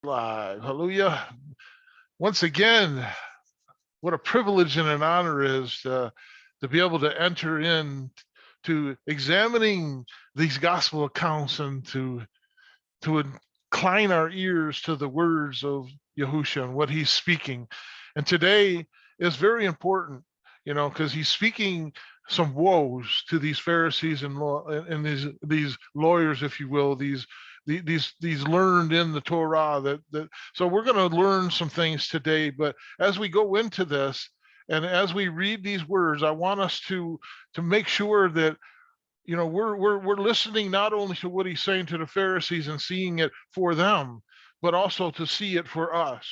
Live. Hallelujah. Once again, what a privilege and an honor is to be able to enter in to examining these gospel accounts and to incline our ears to the words of Yahusha and what he's speaking. And today is very important, because he's speaking some woes to these Pharisees and these lawyers, if you will, these learned in the Torah. That so we're going to learn some things today. But as we go into this, and as we read these words, I want us to make sure that we're listening not only to what he's saying to the Pharisees and seeing it for them, but also to see it for us.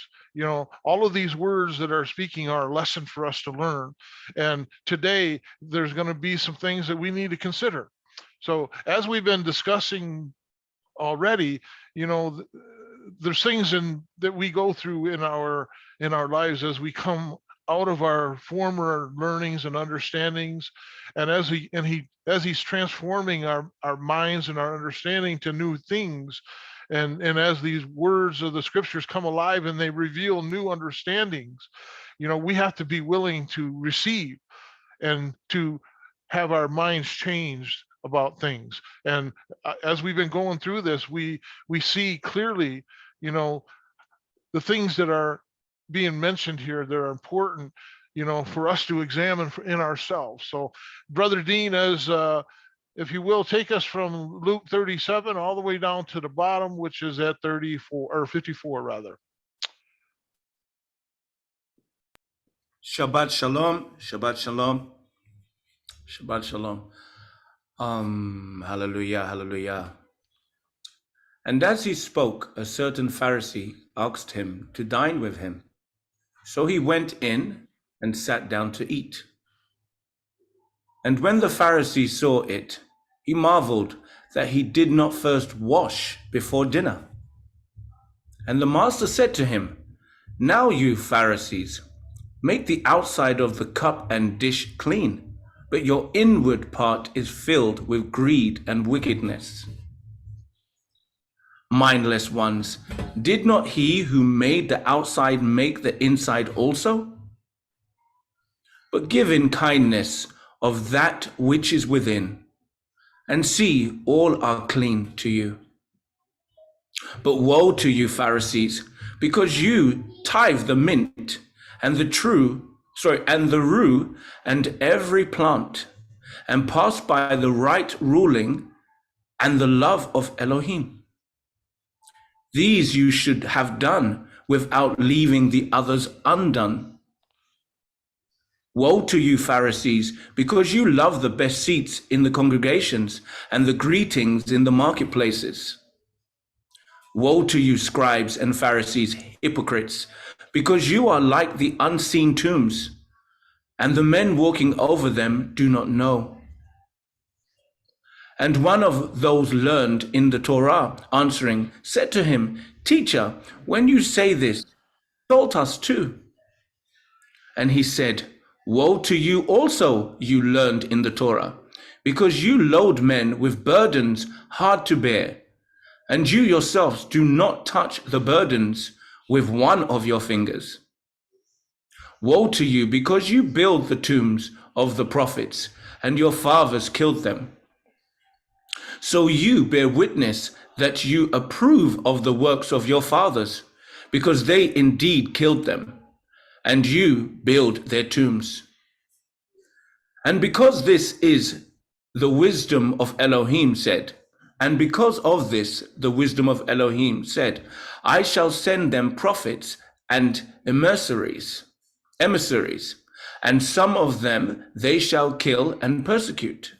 All of these words that are speaking are a lesson for us to learn. And today there's going to be some things that we need to consider. So as we've been discussing already, there's things that we go through in our lives as we come out of our former learnings and understandings, and as he's transforming our minds and our understanding to new things, and as these words of the scriptures come alive and they reveal new understandings, we have to be willing to receive and to have our minds changed about things. And as we've been going through this, we see clearly, the things that are being mentioned here, they're important, for us to examine in ourselves. So, Brother Dean, as if you will, take us from Luke 37 all the way down to the bottom, which is at 34 or 54 rather. Shabbat shalom, Shabbat shalom, Shabbat shalom. Hallelujah, hallelujah. And as he spoke, a certain Pharisee asked him to dine with him. So he went in and sat down to eat. And when the Pharisee saw it, he marveled that he did not first wash before dinner. And the master said to him, "Now you Pharisees, make the outside of the cup and dish clean, but your inward part is filled with greed and wickedness. Mindless ones, did not he who made the outside make the inside also? But give in kindness of that which is within, and see, all are clean to you. But woe to you, Pharisees, because you tithe the mint and the rue and every plant, and pass by the right ruling and the love of Elohim. These you should have done without leaving the others undone. Woe to you, Pharisees, because you love the best seats in the congregations and the greetings in the marketplaces. Woe to you, scribes and Pharisees, hypocrites, because you are like the unseen tombs, and the men walking over them do not know." And one of those learned in the Torah, answering, said to him, "Teacher, when you say this, exalt us too." And he said, "Woe to you also, you learned in the Torah, because you load men with burdens hard to bear, and you yourselves do not touch the burdens with one of your fingers. Woe to you, because you build the tombs of the prophets, and your fathers killed them. So you bear witness that you approve of the works of your fathers, because they indeed killed them, and you build their tombs. And because this is the wisdom of Elohim said, and because of this the wisdom of Elohim said, I shall send them prophets and emissaries, and some of them they shall kill and persecute,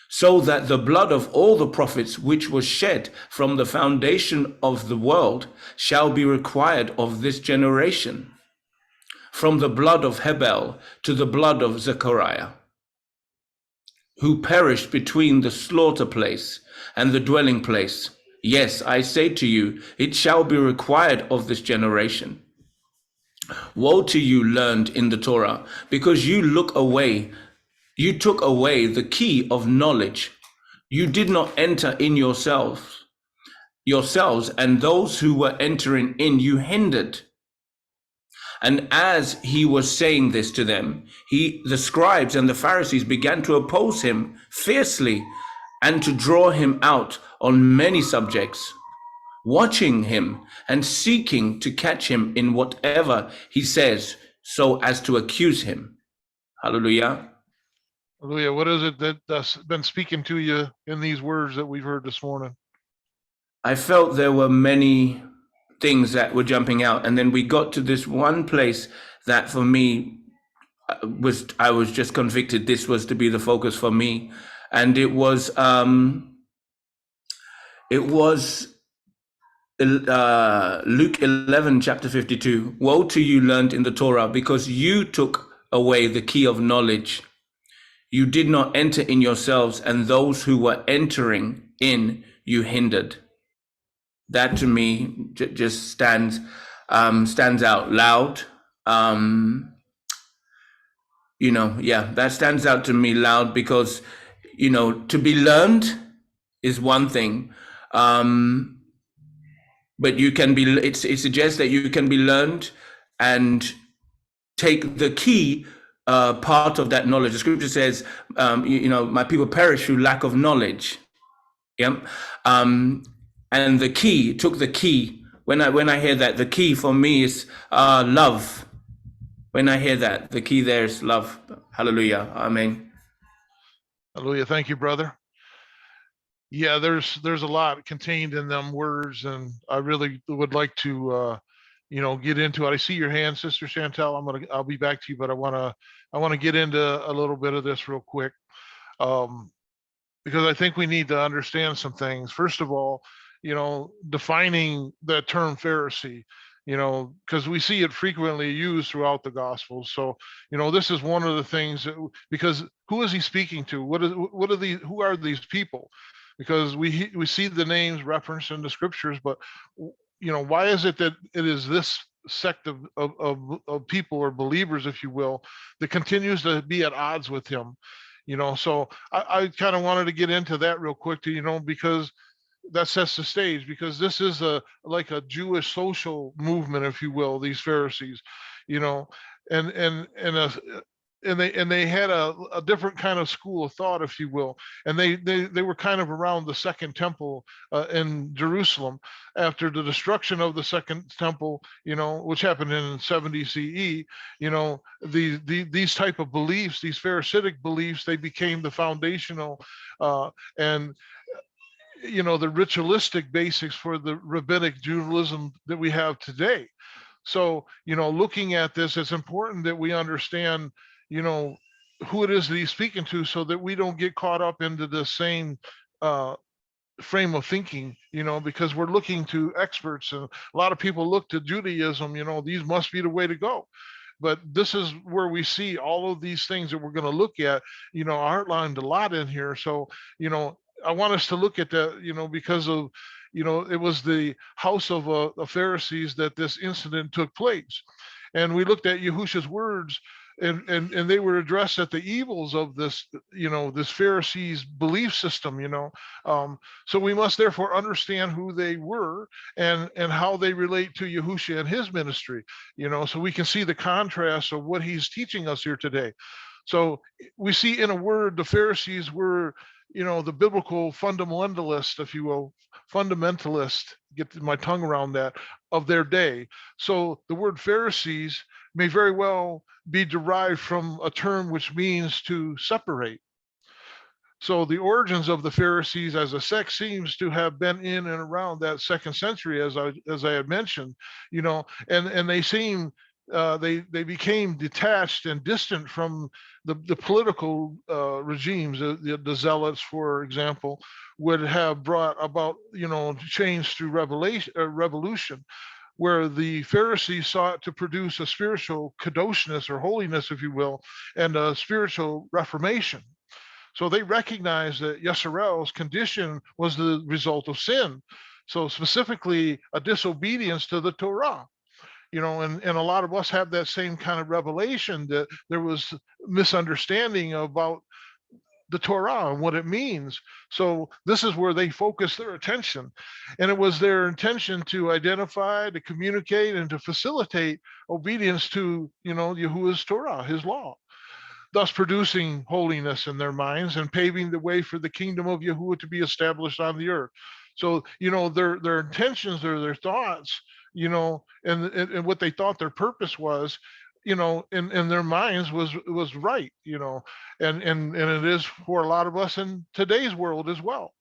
so that the blood of all the prophets which was shed from the foundation of the world shall be required of this generation, from the blood of Hebel to the blood of Zechariah, who perished between the slaughter place and the dwelling place. Yes, I say to you, it shall be required of this generation. Woe to you, learned in the Torah, because you took away the key of knowledge. You did not enter in yourselves, yourselves, and those who were entering in you hindered. And as he was saying this to them, the scribes and the Pharisees began to oppose him fiercely and to draw him out on many subjects, watching him and seeking to catch him in whatever he says, so as to accuse him. Hallelujah. Hallelujah. What is it that's been speaking to you in these words that we've heard this morning? I felt there were many things that were jumping out, and then we got to this one place that for me I was just convicted this was to be the focus for me, and it was Luke 11 chapter 52. Woe to you learned in the Torah, because you took away the key of knowledge. You did not enter in yourselves, and those who were entering in you hindered. That to me just stands out loud. That stands out to me loud because, to be learned is one thing. But it suggests that you can be learned and take the key part of that knowledge. The scripture says, my people perish through lack of knowledge. Yeah. And the key, took the key. When I hear that, the key for me is love. When I hear that, the key there is love. Hallelujah. Amen. Hallelujah. Thank you, brother. Yeah, there's a lot contained in them words, and I really would like to get into it. I see your hand, Sister Chantel. I'll be back to you, but I want to get into a little bit of this real quick. Because I think we need to understand some things. First of all, defining the term Pharisee, because we see it frequently used throughout the Gospels. So, this is one of the things because who is he speaking to? Who are these people? Because we see the names referenced in the scriptures, but why is it that it is this sect of people or believers, if you will, that continues to be at odds with him? So I kind of wanted to get into that real quick because that sets the stage, because this is like a Jewish social movement, if you will, these Pharisees, and they had a different kind of school of thought, if you will, and they were kind of around the second temple in Jerusalem after the destruction of the second temple, which happened in 70 CE. These type of beliefs, these Pharisaic beliefs, they became the foundational and the ritualistic basics for the rabbinic Judaism that we have today. So, looking at this, it's important that we understand, who it is that he's speaking to, so that we don't get caught up into the same frame of thinking, because we're looking to experts, and a lot of people look to Judaism, these must be the way to go. But this is where we see all of these things that we're going to look at, outlined a lot in here. So, I want us to look at that, because of, it was the house of the Pharisees that this incident took place. And we looked at Yahushua's words, and they were addressed at the evils of this, this Pharisees belief system, so we must therefore understand who they were and how they relate to Yahushua and his ministry, so we can see the contrast of what he's teaching us here today. So we see, in a word, the Pharisees were, the biblical fundamentalist, if you will, get my tongue around that, of their day. So the word Pharisees may very well be derived from a term which means to separate. So the origins of the Pharisees as a sect seems to have been in and around that second century, as I had mentioned, and they seem they became detached and distant from the political regimes. The zealots, for example, would have brought about change through revolution, where the Pharisees sought to produce a spiritual kadoshness, or holiness, if you will, and a spiritual reformation. So they recognized that Yisrael's condition was the result of sin. So specifically, a disobedience to the Torah. And a lot of us have that same kind of revelation, that there was misunderstanding about the Torah and what it means. So this is where they focus their attention. And it was their intention to identify, to communicate, and to facilitate obedience to, Yahuwah's Torah, his law, thus producing holiness in their minds and paving the way for the kingdom of Yahuwah to be established on the earth. So, their intentions or their thoughts, and what they thought their purpose was, in their minds was right, and it is for a lot of us in today's world as well.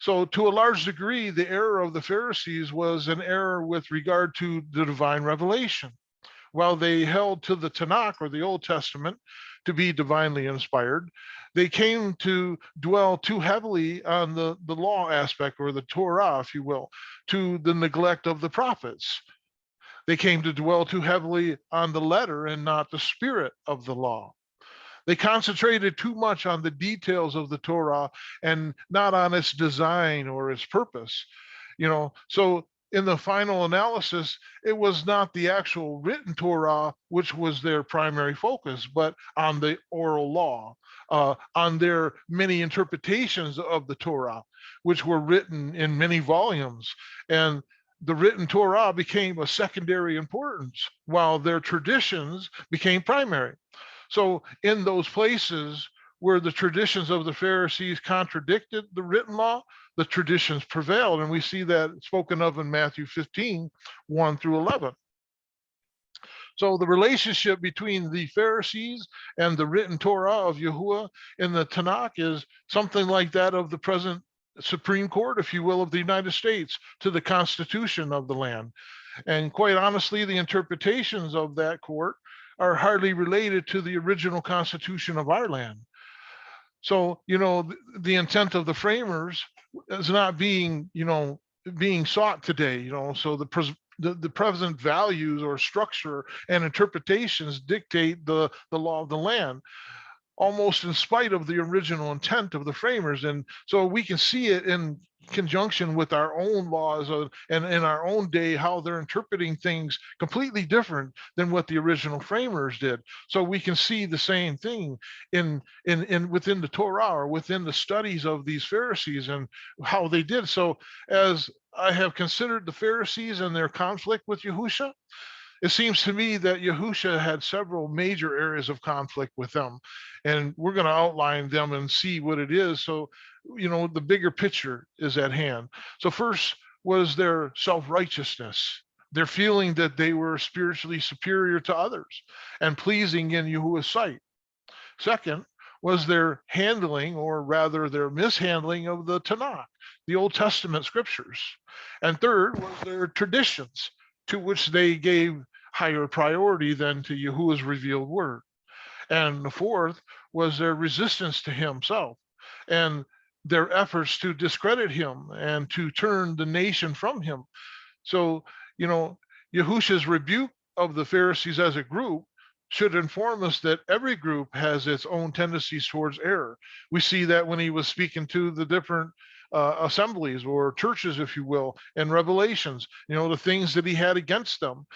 So to a large degree, the error of the Pharisees was an error with regard to the divine revelation. While they held to the Tanakh, or the Old Testament, to be divinely inspired, they came to dwell too heavily on the law aspect, or the Torah, if you will, to the neglect of the prophets. They came to dwell too heavily on the letter and not the spirit of the law. They concentrated too much on the details of the Torah and not on its design or its purpose. So in the final analysis, it was not the actual written Torah which was their primary focus, but on the oral law, on their many interpretations of the Torah, which were written in many volumes. And the written Torah became a secondary importance, while their traditions became primary. So in those places where the traditions of the Pharisees contradicted the written law, the traditions prevailed. And we see that spoken of in Matthew 15, 1 through 11. So the relationship between the Pharisees and the written Torah of Yahuwah in the Tanakh is something like that of the present Supreme Court, if you will, of the United States to the Constitution of the land. And quite honestly, the interpretations of that court are hardly related to the original Constitution of our land. So, the intent of the framers is not being sought today, so the present values or structure and interpretations dictate the law of the land, almost in spite of the original intent of the framers. And so we can see it in conjunction with our own laws and in our own day, how they're interpreting things completely different than what the original framers did. So we can see the same thing in within the Torah, or within the studies of these Pharisees and how they did. So as I have considered the Pharisees and their conflict with Yahusha, it seems to me that Yahusha had several major areas of conflict with them, and we're going to outline them and see what it is. So, the bigger picture is at hand. So first was their self-righteousness, their feeling that they were spiritually superior to others and pleasing in Yahuwah's sight. Second was their handling, or rather their mishandling, of the Tanakh, the Old Testament scriptures. And third was their traditions, to which they gave higher priority than to Yahuwah's revealed word. And the fourth was their resistance to himself and their efforts to discredit him and to turn the nation from him. So, Yahusha's rebuke of the Pharisees as a group should inform us that every group has its own tendencies towards error. We see that when he was speaking to the different assemblies or churches, if you will, and Revelations, the things that he had against them,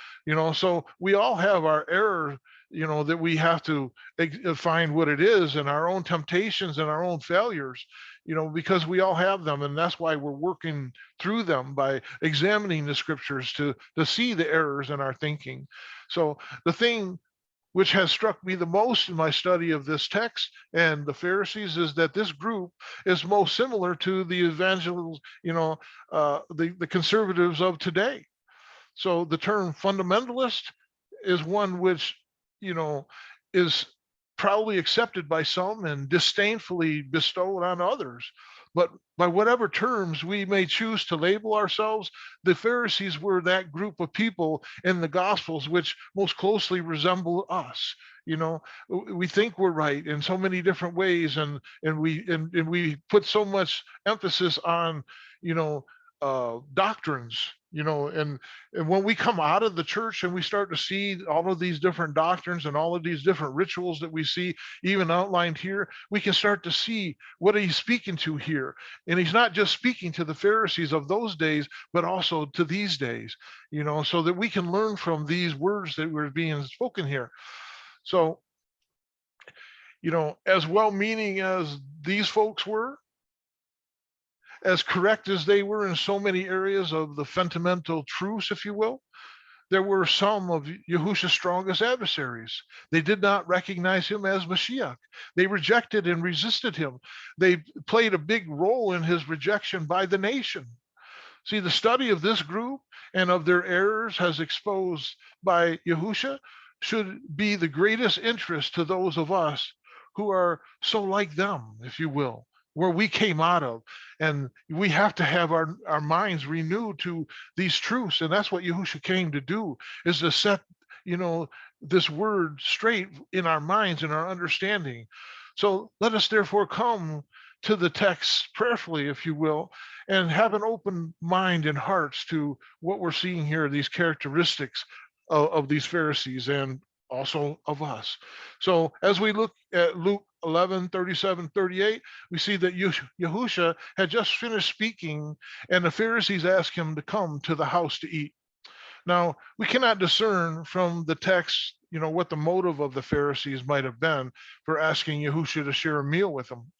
so we all have our error, that we have to find what it is, and our own temptations and our own failures, because we all have them. And that's why we're working through them by examining the scriptures to see the errors in our thinking. So the thing which has struck me the most in my study of this text and the Pharisees is that this group is most similar to the evangelists, the conservatives of today. So the term fundamentalist is one which, is probably accepted by some and disdainfully bestowed on others. But by whatever terms we may choose to label ourselves, the Pharisees were that group of people in the Gospels which most closely resemble us. We think we're right in so many different ways, and we put so much emphasis on, doctrines, and when we come out of the church and we start to see all of these different doctrines and all of these different rituals that we see even outlined here, we can start to see what he's speaking to here. And he's not just speaking to the Pharisees of those days, but also to these days, so that we can learn from these words that were being spoken here. So, as well-meaning as these folks were, as correct as they were in so many areas of the fundamental truths, if you will, there were some of Yahushua's strongest adversaries. They did not recognize him as Mashiach. They rejected and resisted him. They played a big role in his rejection by the nation. See, the study of this group and of their errors has exposed by Yahushua should be the greatest interest to those of us who are so like them, if you will, where we came out of. And we have to have our minds renewed to these truths. And that's what Yahushua came to do, is to set, this word straight in our minds and our understanding. So let us therefore come to the text prayerfully, if you will, and have an open mind and hearts to what we're seeing here, these characteristics of these Pharisees and also of us. So as we look at Luke 11:37-38, we see that Yahushua had just finished speaking, and the Pharisees asked him to come to the house to eat. Now, we cannot discern from the text, what the motive of the Pharisees might have been for asking Yahushua to share a meal with them.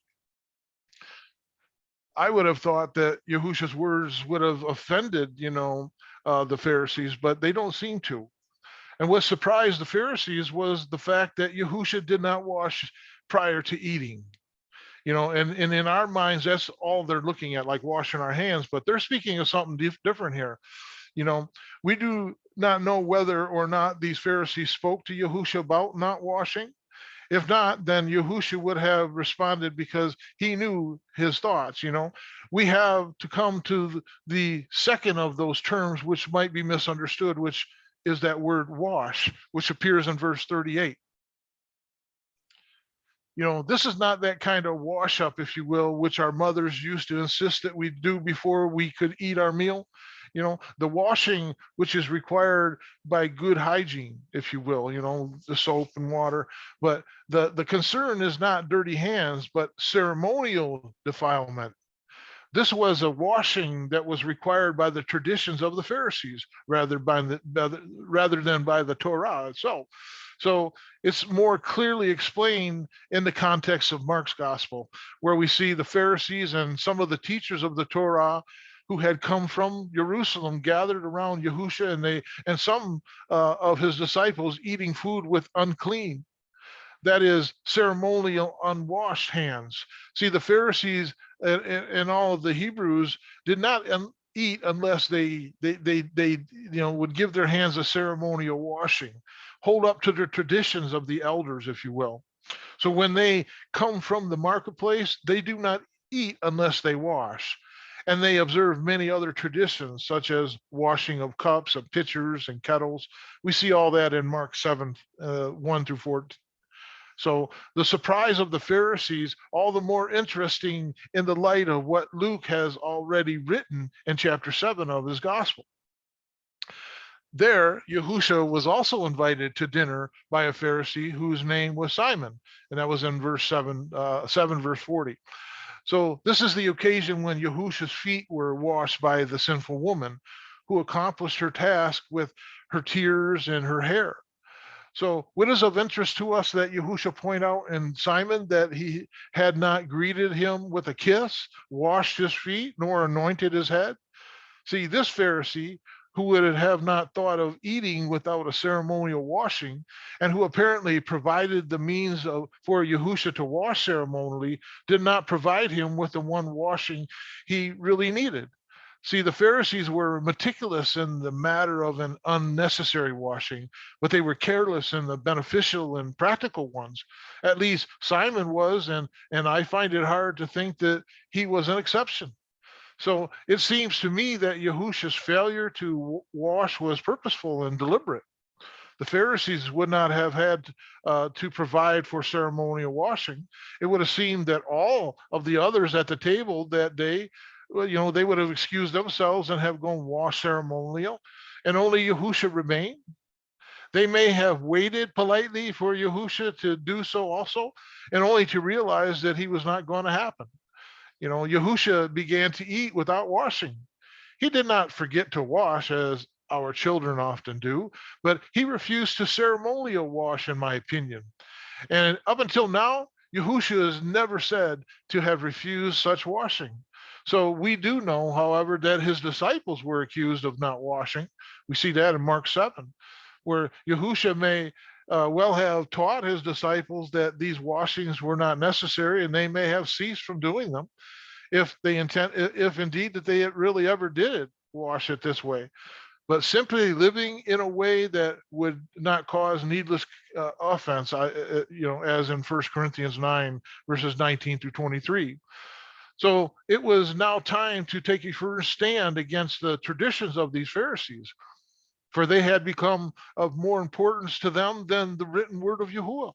I would have thought that Yahushua's words would have offended, the Pharisees, but they don't seem to. And what surprised the Pharisees was the fact that Yahushua did not wash prior to eating. And in our minds, that's all they're looking at, like washing our hands, but they're speaking of something different here. We do not know whether or not these Pharisees spoke to Yahushua about not washing. If not, then Yahushua would have responded because he knew his thoughts. We have to come to the second of those terms, which might be misunderstood, which is that word wash, which appears in verse 38. This is not that kind of wash up, if you will, which our mothers used to insist that we do before we could eat our meal. The washing, which is required by good hygiene, if you will, the soap and water. But the concern is not dirty hands, but ceremonial defilement. This was a washing that was required by the traditions of the Pharisees rather than by the Torah itself. So it's more clearly explained in the context of Mark's gospel, where we see the Pharisees and some of the teachers of the Torah who had come from Jerusalem gathered around Yahushua, and some of his disciples eating food with unclean, that is, ceremonial unwashed hands. See, the Pharisees and all of the Hebrews did not eat unless they would give their hands a ceremonial washing, hold up to the traditions of the elders, if you will. So when they come from the marketplace, they do not eat unless they wash. And they observe many other traditions, such as washing of cups, of pitchers, and kettles. We see all that in Mark 7, 1-14. So the surprise of the Pharisees, all the more interesting in the light of what Luke has already written in chapter 7 of his gospel. There, Yahushua was also invited to dinner by a Pharisee whose name was Simon, and that was in verse 7, verse 40. So this is the occasion when Yahushua's feet were washed by the sinful woman who accomplished her task with her tears and her hair. So what is of interest to us that Yahushua point out in Simon that he had not greeted him with a kiss, washed his feet, nor anointed his head? See, this Pharisee, who would have not thought of eating without a ceremonial washing, and who apparently provided the means for Yahushua to wash ceremonially, did not provide him with the one washing he really needed. See, the Pharisees were meticulous in the matter of an unnecessary washing, but they were careless in the beneficial and practical ones. At least Simon was, and I find it hard to think that he was an exception. So it seems to me that Yahushua's failure to wash was purposeful and deliberate. The Pharisees would not have had to provide for ceremonial washing. It would have seemed that all of the others at the table that day, they would have excused themselves and have gone wash ceremonial, and only Yahushua remained. They may have waited politely for Yahushua to do so also, and only to realize that he was not going to happen. Yahushua began to eat without washing. He did not forget to wash as our children often do, but he refused to ceremonial wash, in my opinion. And up until now, Yahushua is never said to have refused such washing. So we do know, however, that his disciples were accused of not washing. We see that in Mark 7, where Yahushua may well have taught his disciples that these washings were not necessary, and they may have ceased from doing them if indeed that they really ever did wash it this way. But simply living in a way that would not cause needless offense, as in 1 Corinthians 9, verses 19 through 23. So it was now time to take a firm stand against the traditions of these Pharisees, for they had become of more importance to them than the written word of Yahuwah.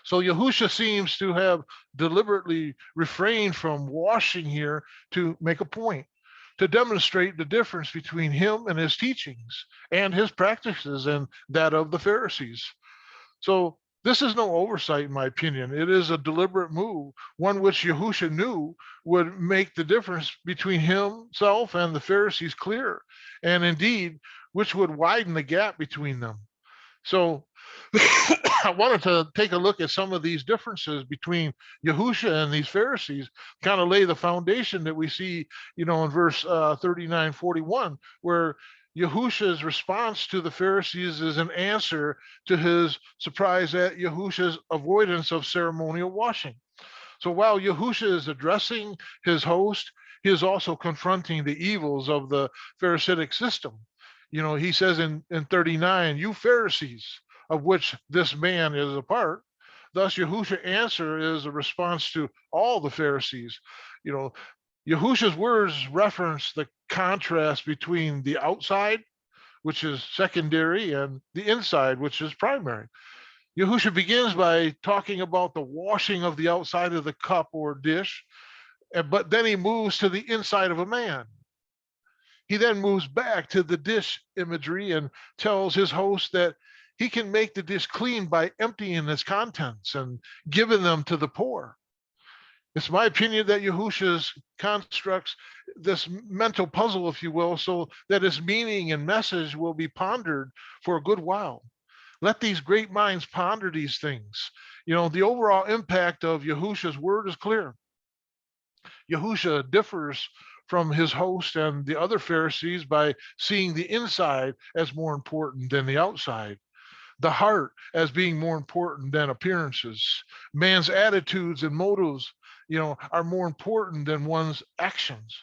So Yahusha seems to have deliberately refrained from washing here to make a point, to demonstrate the difference between him and his teachings and his practices and that of the Pharisees. So this is no oversight, in my opinion. It is a deliberate move, one which Yahusha knew would make the difference between himself and the Pharisees clear, and indeed, which would widen the gap between them. So I wanted to take a look at some of these differences between Yahusha and these Pharisees, kind of lay the foundation that we see, in verse 39, 41, where Yahusha's response to the Pharisees is an answer to his surprise at Yahusha's avoidance of ceremonial washing. So while Yahusha is addressing his host, he is also confronting the evils of the Pharisaic system. He says in 39, you Pharisees, of which this man is a part. Thus, Yahusha's answer is a response to all the Pharisees. Yahusha's words reference the contrast between the outside, which is secondary, and the inside, which is primary. Yahusha begins by talking about the washing of the outside of the cup or dish, but then he moves to the inside of a man. He then moves back to the dish imagery and tells his host that he can make the dish clean by emptying its contents and giving them to the poor. It's my opinion that Yahusha constructs this mental puzzle, if you will, so that its meaning and message will be pondered for a good while. Let these great minds ponder these things. The overall impact of Yahusha's word is clear. Yahusha differs from his host and the other Pharisees by seeing the inside as more important than the outside, the heart as being more important than appearances. Man's attitudes and motives, are more important than one's actions.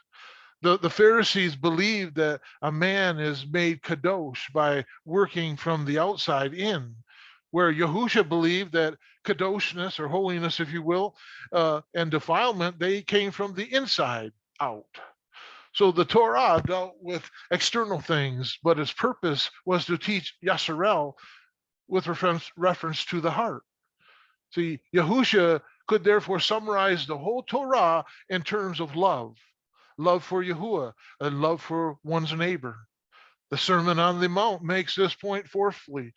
The Pharisees believed that a man is made kadosh by working from the outside in, where Yahusha believed that kadoshness or holiness, if you will, and defilement, they came from the inside out. So the Torah dealt with external things, but its purpose was to teach Yasharel with reference to the heart. See, Yahusha could therefore summarize the whole Torah in terms of love for Yahuwah, and love for one's neighbor. The Sermon on the Mount makes this point forcefully.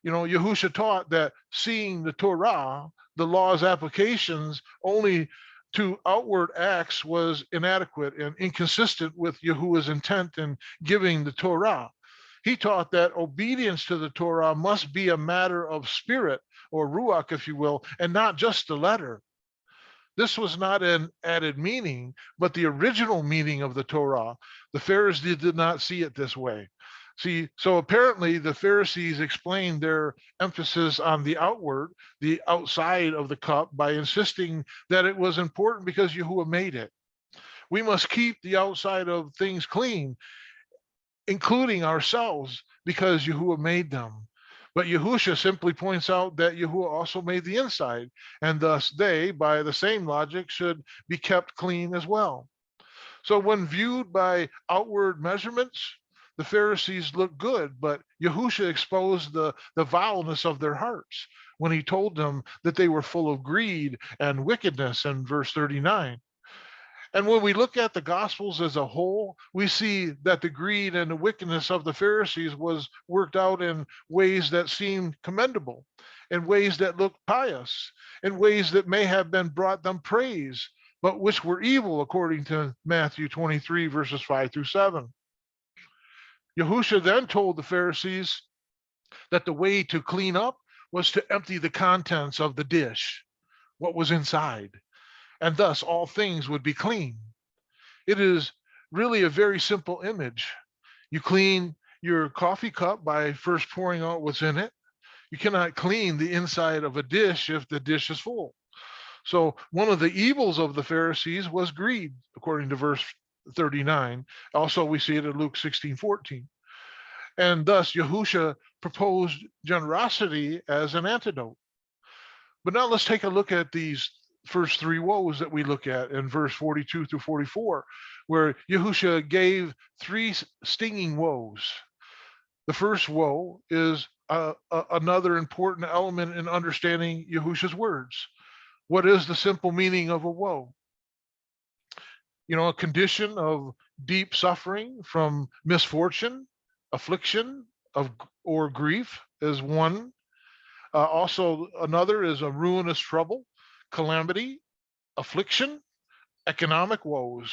Yahusha taught that seeing the Torah, the law's applications only to outward acts, was inadequate and inconsistent with Yahuwah's intent in giving the Torah. He taught that obedience to the Torah must be a matter of spirit, or ruach, if you will, and not just the letter. This was not an added meaning, but the original meaning of the Torah. The Pharisees did not see it this way. See, so apparently the Pharisees explained their emphasis on the outward, the outside of the cup, by insisting that it was important because Yahuwah made it. We must keep the outside of things clean, including ourselves, because Yahuwah made them. But Yahusha simply points out that Yahuwah also made the inside, and thus they, by the same logic, should be kept clean as well. So when viewed by outward measurements, the Pharisees looked good, but Yahusha exposed the vileness of their hearts when he told them that they were full of greed and wickedness in verse 39. And when we look at the Gospels as a whole, we see that the greed and the wickedness of the Pharisees was worked out in ways that seemed commendable, in ways that looked pious, in ways that may have been brought them praise, but which were evil, according to Matthew 23, verses 5 through 7. Yahusha then told the Pharisees that the way to clean up was to empty the contents of the dish, what was inside, and thus all things would be clean. It is really a very simple image. You clean your coffee cup by first pouring out what's in it. You cannot clean the inside of a dish if the dish is full. So one of the evils of the Pharisees was greed, according to verse 39. Also, we see it in Luke 16:14. And thus, Yahusha proposed generosity as an antidote. But now let's take a look at these first three woes that we look at in verse 42 through 44, where Yahusha gave three stinging woes. The first woe is another important element in understanding Yahusha's words. What is the simple meaning of a woe? A condition of deep suffering from misfortune, affliction, or grief is one. Also, another is a ruinous trouble, calamity, affliction, economic woes.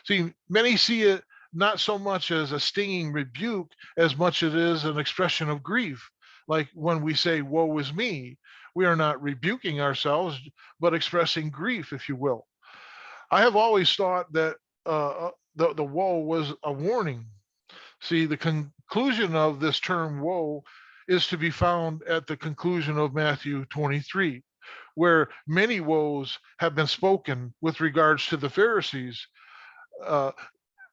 See, many see it not so much as a stinging rebuke as much as it is an expression of grief. Like when we say, woe is me, we are not rebuking ourselves, but expressing grief, if you will. I have always thought that the woe was a warning. See, the conclusion of this term woe is to be found at the conclusion of Matthew 23, where many woes have been spoken with regards to the Pharisees. Uh,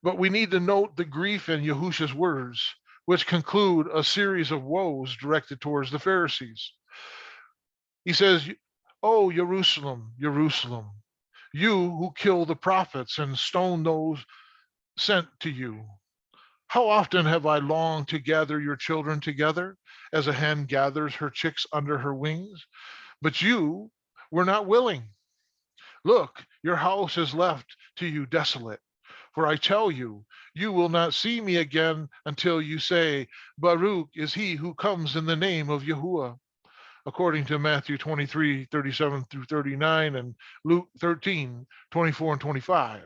but we need to note the grief in Yahusha's words, which conclude a series of woes directed towards the Pharisees. He says, "Oh, Jerusalem, Jerusalem, you who kill the prophets and stone those sent to you. How often have I longed to gather your children together as a hen gathers her chicks under her wings? But you were not willing. Look, your house is left to you desolate. For I tell you, you will not see me again until you say, Baruch is he who comes in the name of Yahuwah," according to Matthew 23:37 through 39, and Luke 13:24 and 25.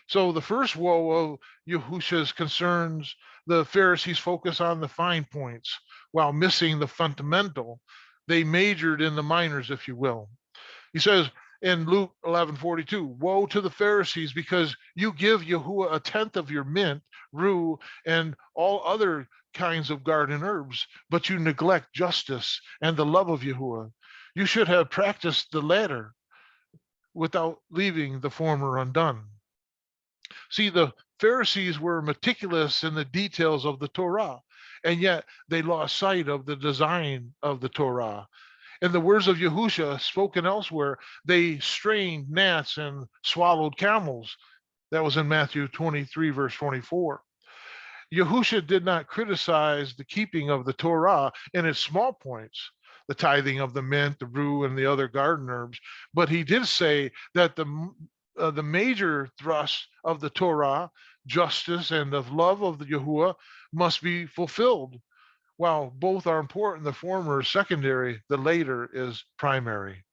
So the first woe of Yahusha's concerns the Pharisees focus on the fine points while missing the fundamental. They majored in the minors, if you will. He says in Luke 11:42, "Woe to the Pharisees, because you give Yahuwah a tenth of your mint, rue, and all other kinds of garden herbs, but you neglect justice and the love of Yahuwah. You should have practiced the latter without leaving the former undone." See, the Pharisees were meticulous in the details of the Torah, and yet they lost sight of the design of the Torah. In the words of Yahusha spoken elsewhere, they strained gnats and swallowed camels. That was in Matthew 23, verse 24. Yahusha did not criticize the keeping of the Torah in its small points, the tithing of the mint, the rue, and the other garden herbs, but he did say that the major thrust of the Torah, justice and of love of the Yahuwah, must be fulfilled. While both are important, the former is secondary, the later is primary.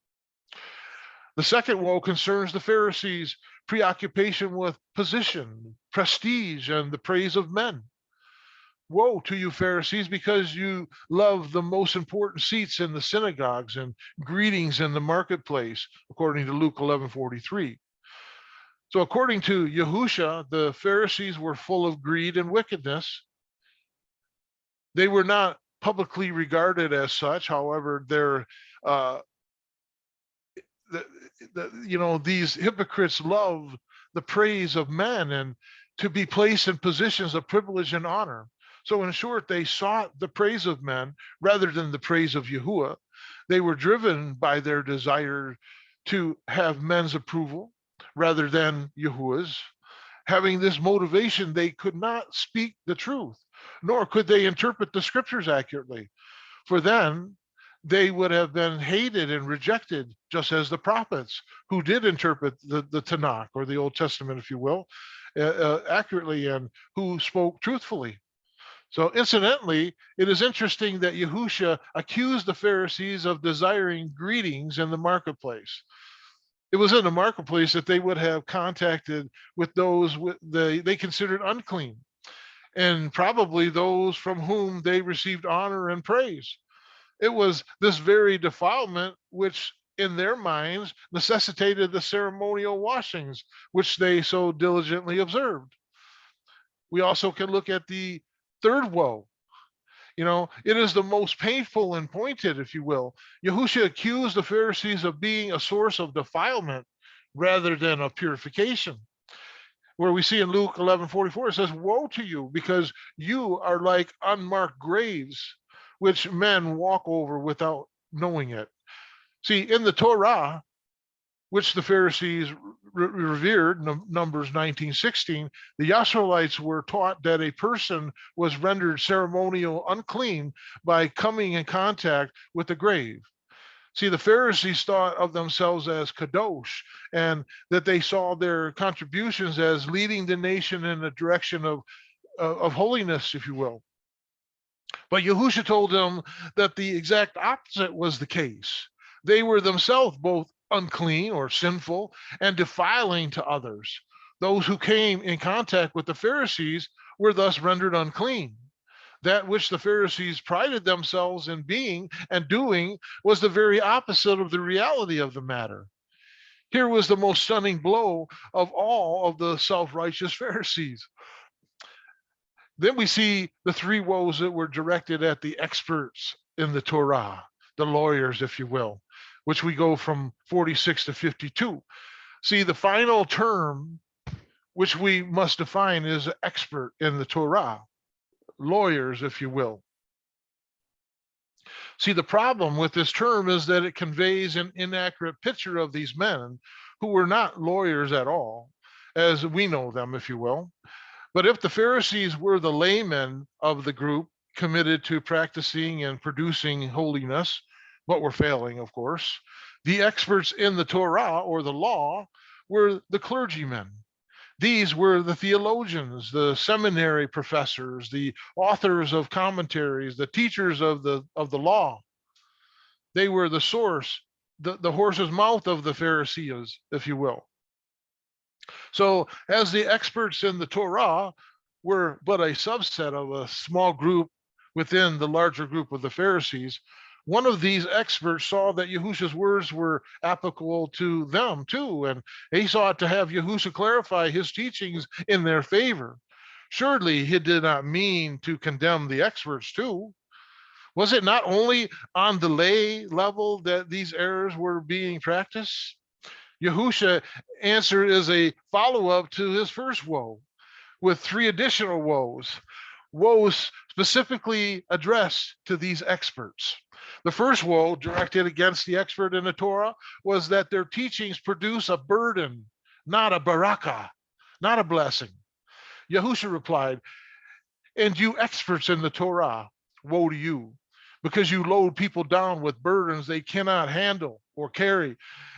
The second woe concerns the Pharisees' preoccupation with position, prestige, and the praise of men. Woe to you, Pharisees, because you love the most important seats in the synagogues and greetings in the marketplace, according to Luke 11:43. So according to Yahusha, the Pharisees were full of greed and wickedness. They were not publicly regarded as such. However, these hypocrites love the praise of men and to be placed in positions of privilege and honor. So in short, they sought the praise of men rather than the praise of Yahuwah. They were driven by their desire to have men's approval rather than Yahuwah's. Having this motivation, they could not speak the truth, nor could they interpret the scriptures accurately. For then they would have been hated and rejected, just as the prophets who did interpret the Tanakh, or the Old Testament, if you will, accurately, and who spoke truthfully. So incidentally, it is interesting that Yahusha accused the Pharisees of desiring greetings in the marketplace. It was in the marketplace that they would have contacted with those they considered unclean, and probably those from whom they received honor and praise. It was this very defilement which in their minds necessitated the ceremonial washings, which they so diligently observed. We also can look at the third woe. It is the most painful and pointed, if you will. Yahusha accused the Pharisees of being a source of defilement rather than of purification. Where we see in Luke 11:44, it says, "Woe to you, because you are like unmarked graves, which men walk over without knowing it." See, in the Torah, which the Pharisees revered, Numbers 19:16, the Yasharites were taught that a person was rendered ceremonial unclean by coming in contact with the grave. See, the Pharisees thought of themselves as kadosh, and that they saw their contributions as leading the nation in the direction of holiness, if you will. But Yahusha told them that the exact opposite was the case. They were themselves both unclean or sinful and defiling to others. Those who came in contact with the Pharisees were thus rendered unclean. That which the Pharisees prided themselves in being and doing was the very opposite of the reality of the matter. Here was the most stunning blow of all of the self-righteous Pharisees. Then we see the three woes that were directed at the experts in the Torah, the lawyers, if you will, which we go from 46 to 52. See, the final term which we must define is expert in the Torah, lawyers, if you will. See, the problem with this term is that it conveys an inaccurate picture of these men who were not lawyers at all, as we know them, if you will. But if the Pharisees were the laymen of the group committed to practicing and producing holiness, but were failing, of course, the experts in the Torah or the law were the clergymen. These were the theologians, the seminary professors, the authors of commentaries, the teachers of the law. They were the source, the horse's mouth of the Pharisees, if you will. So, as the experts in the Torah were but a subset of a small group within the larger group of the Pharisees, one of these experts saw that Yahusha's words were applicable to them too, and he sought to have Yahusha clarify his teachings in their favor. Surely he did not mean to condemn the experts too. Was it not only on the lay level that these errors were being practiced? Yahusha answer is a follow-up to his first woe with three additional woes. Woes specifically addressed to these experts. The first woe directed against the expert in the Torah was that their teachings produce a burden, not a barakah, not a blessing. Yahusha replied, "And you experts in the Torah, woe to you, because you load people down with burdens they cannot handle or carry,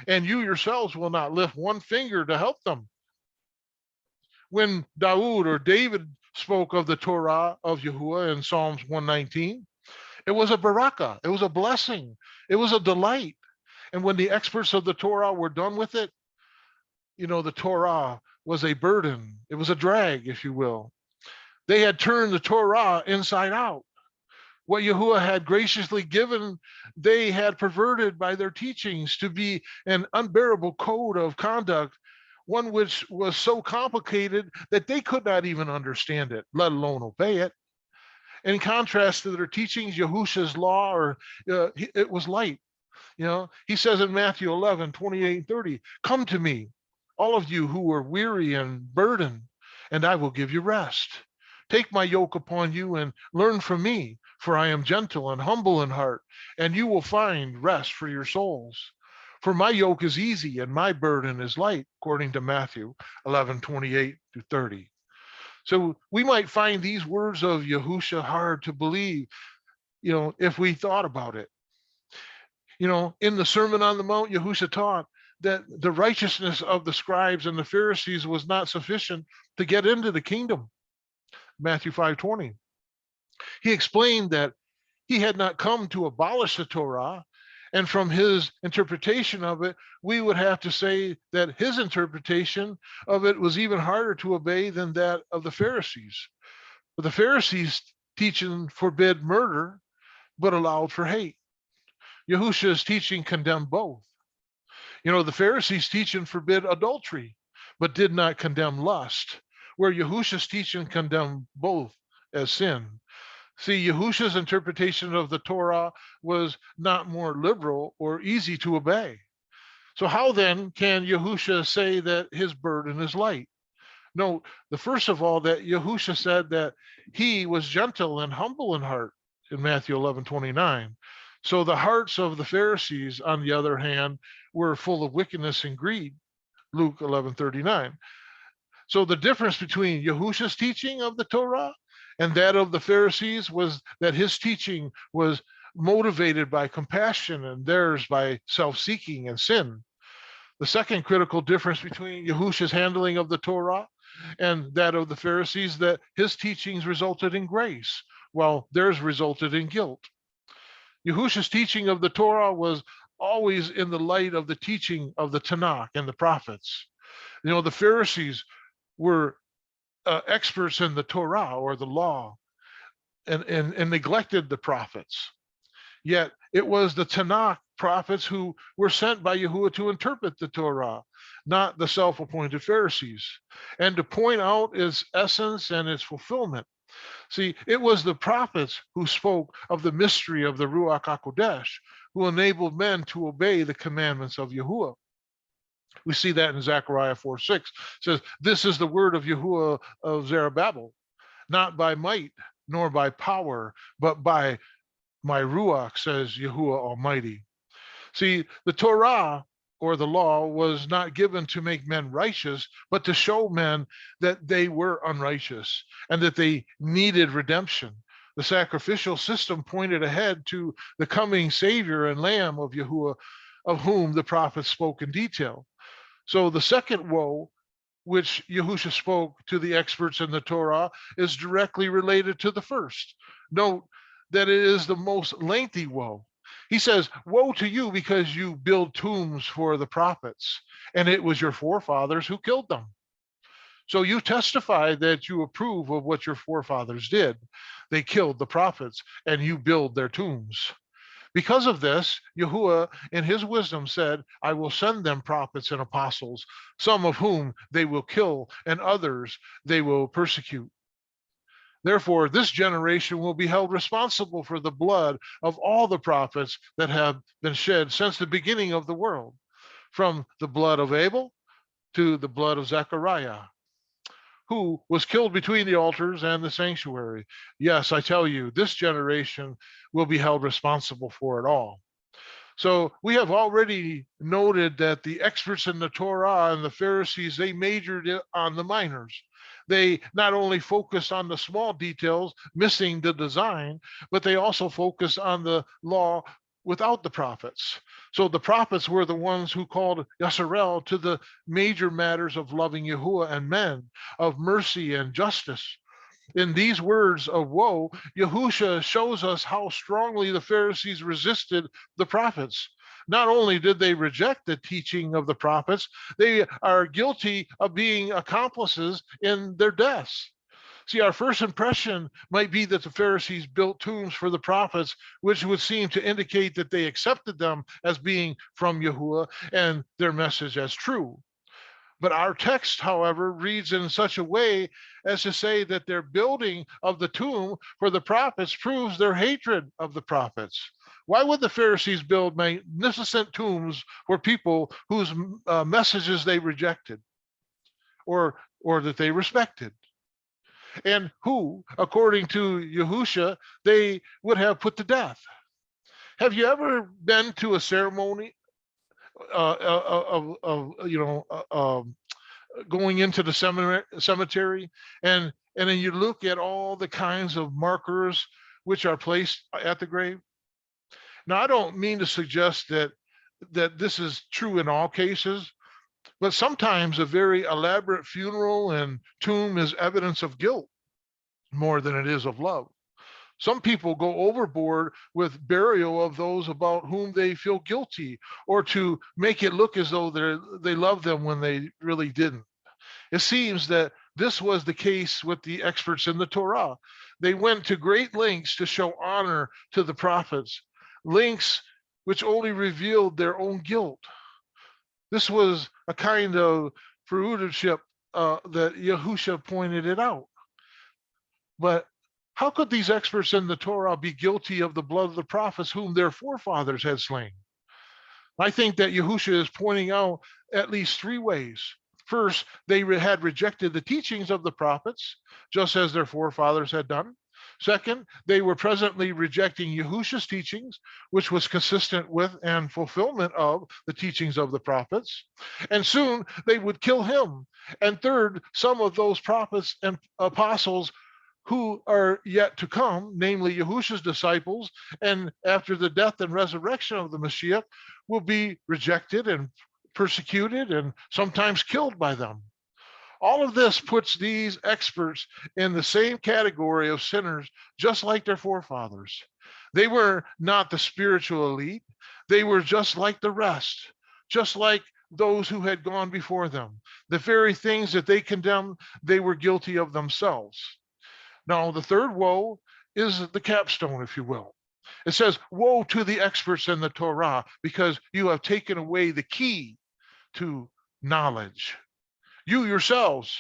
and you yourselves will not lift one finger to help them." When Dawood or David spoke of the Torah of Yahuwah in Psalms 119, it was a barakah, it was a blessing, it was a delight. And when the experts of the Torah were done with it, the Torah was a burden, it was a drag, if you will. They had turned the Torah inside out. What Yahuwah had graciously given, they had perverted by their teachings to be an unbearable code of conduct, one which was so complicated that they could not even understand it, let alone obey it. In contrast to their teachings, Yahusha's law, it was light. He says in Matthew 11, 28 and 30, "Come to me, all of you who are weary and burdened, and I will give you rest. Take my yoke upon you and learn from me, for I am gentle and humble in heart, and you will find rest for your souls. For my yoke is easy and my burden is light," according to Matthew 11, 28 to 30. So we might find these words of Yahusha hard to believe, if we thought about it. In the Sermon on the Mount, Yahusha taught that the righteousness of the scribes and the Pharisees was not sufficient to get into the kingdom. Matthew 5:20. He explained that he had not come to abolish the Torah, and from his interpretation of it, we would have to say that his interpretation of it was even harder to obey than that of the Pharisees. But the Pharisees' teaching forbid murder, but allowed for hate. Yahusha's teaching condemned both. The Pharisees' teaching forbid adultery, but did not condemn lust, where Yahushua's teaching condemned both as sin. See, Yahushua's interpretation of the Torah was not more liberal or easy to obey. So how then can Yahushua say that his burden is light? Note, the first of all, that Yahushua said that he was gentle and humble in heart in Matthew 11:29. So the hearts of the Pharisees, on the other hand, were full of wickedness and greed, Luke 11:39. So the difference between Yahushua's teaching of the Torah and that of the Pharisees was that his teaching was motivated by compassion and theirs by self-seeking and sin. The second critical difference between Yahushua's handling of the Torah and that of the Pharisees, that his teachings resulted in grace, while theirs resulted in guilt. Yahushua's teaching of the Torah was always in the light of the teaching of the Tanakh and the prophets. The Pharisees were experts in the Torah or the law and neglected the prophets. Yet it was the Tanakh prophets who were sent by Yahuwah to interpret the Torah, not the self-appointed Pharisees, and to point out its essence and its fulfillment. See, it was the prophets who spoke of the mystery of the Ruach HaKodesh, who enabled men to obey the commandments of Yahuwah. We see that in Zechariah 4:6. It says, "This is the word of Yahuwah of Zerubbabel, not by might nor by power, but by my Ruach, says Yahuwah Almighty." See, the Torah or the law was not given to make men righteous, but to show men that they were unrighteous and that they needed redemption. The sacrificial system pointed ahead to the coming Savior and Lamb of Yahuwah, of whom the prophets spoke in detail. So the second woe, which Yahushua spoke to the experts in the Torah, is directly related to the first. Note that it is the most lengthy woe. He says, "Woe to you because you build tombs for the prophets, and it was your forefathers who killed them." So you testify that you approve of what your forefathers did. They killed the prophets, and you build their tombs. Because of this, Yahuwah, in his wisdom, said, "I will send them prophets and apostles, some of whom they will kill, and others they will persecute. Therefore, this generation will be held responsible for the blood of all the prophets that have been shed since the beginning of the world, from the blood of Abel to the blood of Zechariah, who was killed between the altars and the sanctuary. Yes, I tell you, this generation will be held responsible for it all." So we have already noted that the experts in the Torah and the Pharisees, they majored on the minors. They not only focused on the small details, missing the design, but they also focused on the law without the prophets. So the prophets were the ones who called Yasharel to the major matters of loving Yahuwah and men, of mercy and justice. In these words of woe, Yahushua shows us how strongly the Pharisees resisted the prophets. Not only did they reject the teaching of the prophets, they are guilty of being accomplices in their deaths. See, our first impression might be that the Pharisees built tombs for the prophets, which would seem to indicate that they accepted them as being from Yahuwah and their message as true. But our text, however, reads in such a way as to say that their building of the tomb for the prophets proves their hatred of the prophets. Why would the Pharisees build magnificent tombs for people whose messages they rejected or that they respected, and who, according to Yahushua, they would have put to death? Have you ever been to a ceremony going into the cemetery, and then you look at all the kinds of markers which are placed at the grave? Now, I don't mean to suggest that this is true in all cases, but sometimes a very elaborate funeral and tomb is evidence of guilt more than it is of love. Some people go overboard with burial of those about whom they feel guilty, or to make it look as though they love them when they really didn't. It seems that this was the case with the experts in the Torah. They went to great lengths to show honor to the prophets, lengths which only revealed their own guilt. This was a kind of fruitorship that Yahusha pointed it out. But how could these experts in the Torah be guilty of the blood of the prophets whom their forefathers had slain? I think that Yahusha is pointing out at least three ways. First, they had rejected the teachings of the prophets, just as their forefathers had done. Second, they were presently rejecting Yahusha's teachings, which was consistent with and fulfillment of the teachings of the prophets. And soon they would kill him. And third, some of those prophets and apostles who are yet to come, namely Yahusha's disciples, and after the death and resurrection of the Mashiach, will be rejected and persecuted and sometimes killed by them. All of this puts these experts in the same category of sinners, just like their forefathers. They were not the spiritual elite. They were just like the rest, just like those who had gone before them. The very things that they condemned, they were guilty of themselves. Now, the third woe is the capstone, if you will. It says, woe to the experts in the Torah, because you have taken away the key to knowledge. You yourselves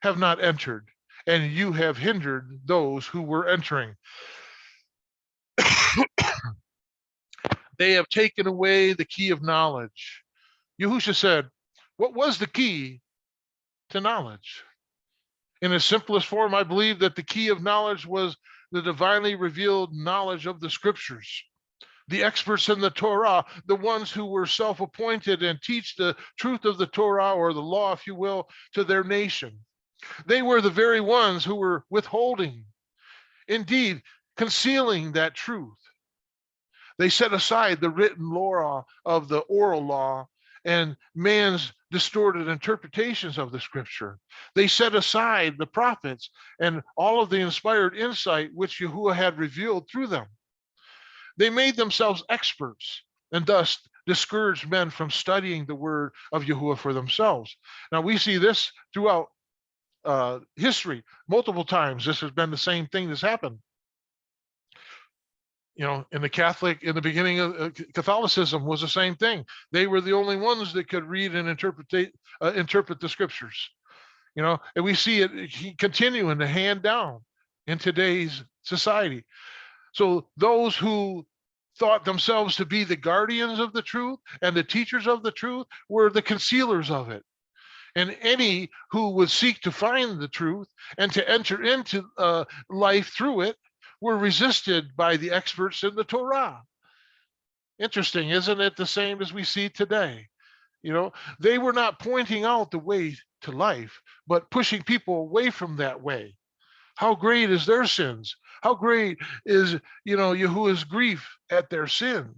have not entered, and you have hindered those who were entering. They have taken away the key of knowledge. Yahusha said, what was the key to knowledge? In its simplest form, I believe that the key of knowledge was the divinely revealed knowledge of the scriptures. The experts in the Torah, the ones who were self-appointed and teach the truth of the Torah, or the law, if you will, to their nation. They were the very ones who were withholding, indeed, concealing that truth. They set aside the written law of the oral law and man's distorted interpretations of the scripture. They set aside the prophets and all of the inspired insight which Yahuwah had revealed through them. They made themselves experts and thus discouraged men from studying the word of Yahuwah for themselves. Now, we see this throughout history. Multiple times, this has been the same thing that's happened. You know, in the beginning of Catholicism was the same thing. They were the only ones that could read and interpret the scriptures. You know, and we see it continuing to hand down in today's society. So those who thought themselves to be the guardians of the truth and the teachers of the truth were the concealers of it. And any who would seek to find the truth and to enter into life through it were resisted by the experts in the Torah. Interesting, isn't it? The same as we see today. You know, they were not pointing out the way to life, but pushing people away from that way. How great is their sins? How great is, Yahuwah's grief at their sin?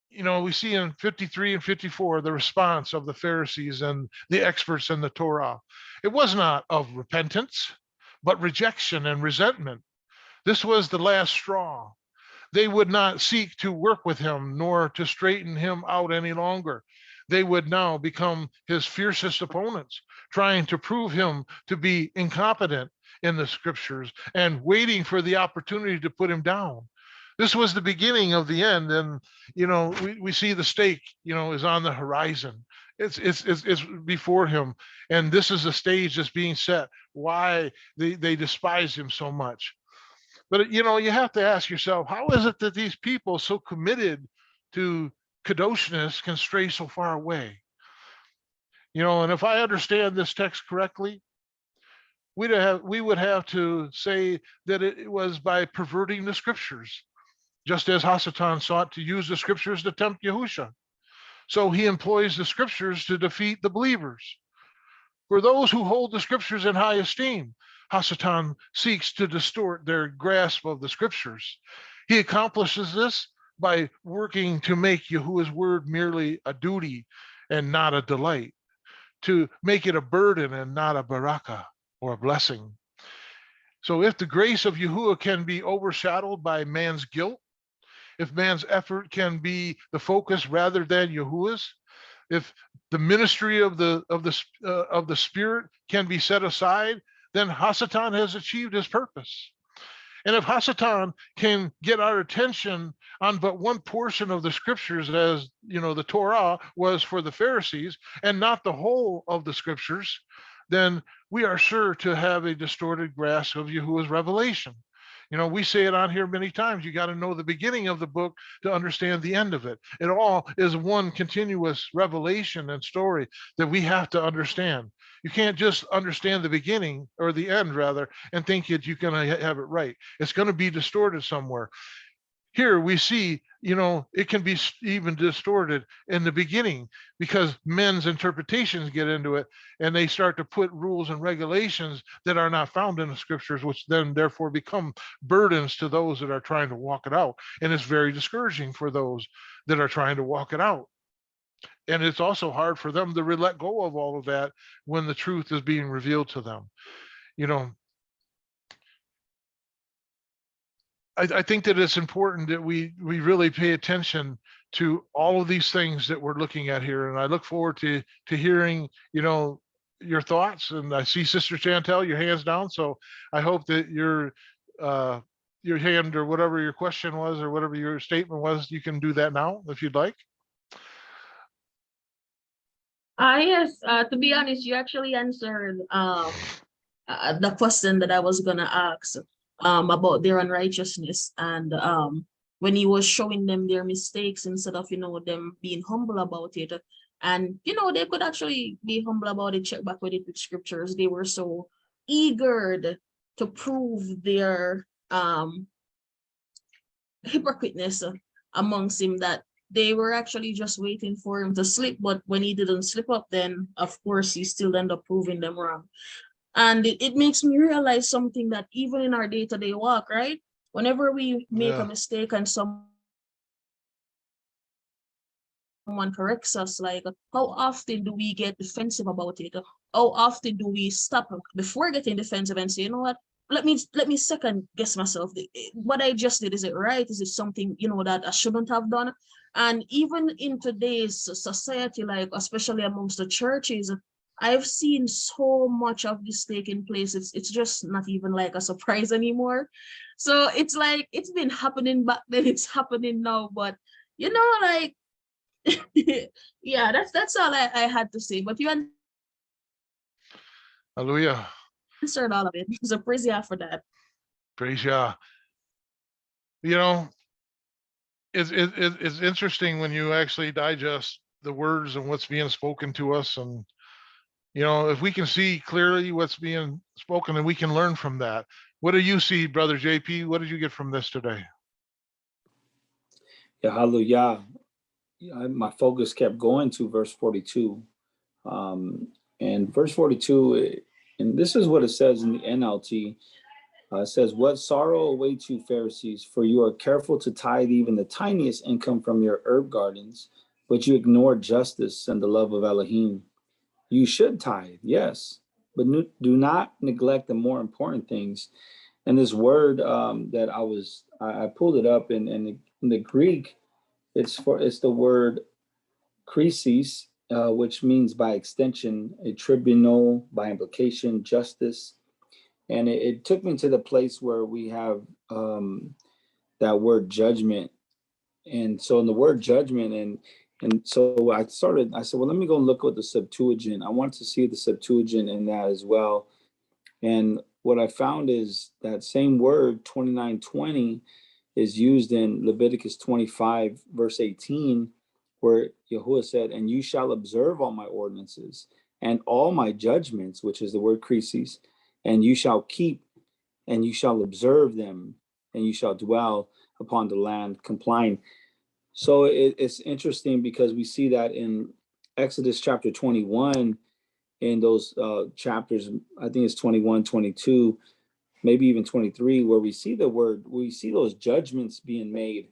You know, we see in 53 and 54 the response of the Pharisees and the experts in the Torah. It was not of repentance, but rejection and resentment. This was the last straw. They would not seek to work with him nor to straighten him out any longer. They would now become his fiercest opponents, trying to prove him to be incompetent in the scriptures and waiting for the opportunity to put him down. This was the beginning of the end. And, we see the stake, is on the horizon. It's before him. And this is the stage that's being set, why they despise him so much. But, you have to ask yourself, how is it that these people so committed to kadoshness can stray so far away? And if I understand this text correctly, we would have to say that it was by perverting the scriptures, just as Hasatan sought to use the scriptures to tempt Yahusha. So he employs the scriptures to defeat the believers. For those who hold the scriptures in high esteem, Hasatan seeks to distort their grasp of the scriptures. He accomplishes this by working to make Yahuwah's word merely a duty and not a delight, to make it a burden and not a barakah, or a blessing. So if the grace of Yahuwah can be overshadowed by man's guilt, if man's effort can be the focus rather than Yahuwah's, if the ministry of the Spirit can be set aside, then Hasatan has achieved his purpose. And if Hasatan can get our attention on but one portion of the scriptures, as the Torah was for the Pharisees, and not the whole of the scriptures, then we are sure to have a distorted grasp of Yahuwah's revelation. We say it on here many times. You got to know the beginning of the book to understand the end of it. It all is one continuous revelation and story that we have to understand. You can't just understand the beginning, or the end rather, and think that you're going to have it right. It's going to be distorted somewhere. Here we see, it can be even distorted in the beginning because men's interpretations get into it, and they start to put rules and regulations that are not found in the scriptures, which then therefore become burdens to those that are trying to walk it out. And it's very discouraging for those that are trying to walk it out. And it's also hard for them to let go of all of that when the truth is being revealed to them. I think that it's important that we really pay attention to all of these things that we're looking at here. And I look forward to hearing, your thoughts. And I see Sister Chantel, your hand's down. So I hope that your hand, or whatever your question was, or whatever your statement was, you can do that now if you'd like. Yes, to be honest, you actually answered the question that I was gonna ask about their unrighteousness, and when he was showing them their mistakes instead of them being humble about it. And they could actually be humble about it, check back with it with scriptures. They were so eager to prove their hypocriteness amongst him that they were actually just waiting for him to slip. But when he didn't slip up, then of course he still ended up proving them wrong. And it makes me realize something, that even in our day-to-day walk, right? Whenever we make a mistake and someone corrects us, like, how often do we get defensive about it? How often do we stop before getting defensive and say, you know what? Let me second guess myself. What I just did, is it right? Is it something that I shouldn't have done? And even in today's society, like especially amongst the churches, I've seen so much of this taking place. It's just not even like a surprise anymore. So it's like it's been happening back then, it's happening now. But like yeah, that's all I had to say. But you Hallelujah. answered all of it. So praise Yah for that. Praise Yah. It's interesting when you actually digest the words and what's being spoken to us. And if we can see clearly what's being spoken, and we can learn from that. What do you see, Brother JP? What did you get from this today? Yeah, hallelujah. My focus kept going to verse 42. And verse 42, and this is what it says in the NLT. It says, "What sorrow awaits you, Pharisees, for you are careful to tithe even the tiniest income from your herb gardens, but you ignore justice and the love of Elohim. You should tithe, yes, but do not neglect the more important things." And this word that I pulled it up in the Greek, it's the word krisis, which means by extension a tribunal, by implication justice. And it took me to the place where we have that word judgment. And so in the word judgment, and so I said, well, let me go and look at the Septuagint. I want to see the Septuagint in that as well. And what I found is that same word 29:20 is used in Leviticus 25 verse 18, where Yahuwah said, "And you shall observe all my ordinances and all my judgments," which is the word krisis, "and you shall keep and you shall observe them, and you shall dwell upon the land complying." So it's interesting because we see that in Exodus chapter 21, in those chapters, I think it's 21, 22, maybe even 23, where we see those judgments being made,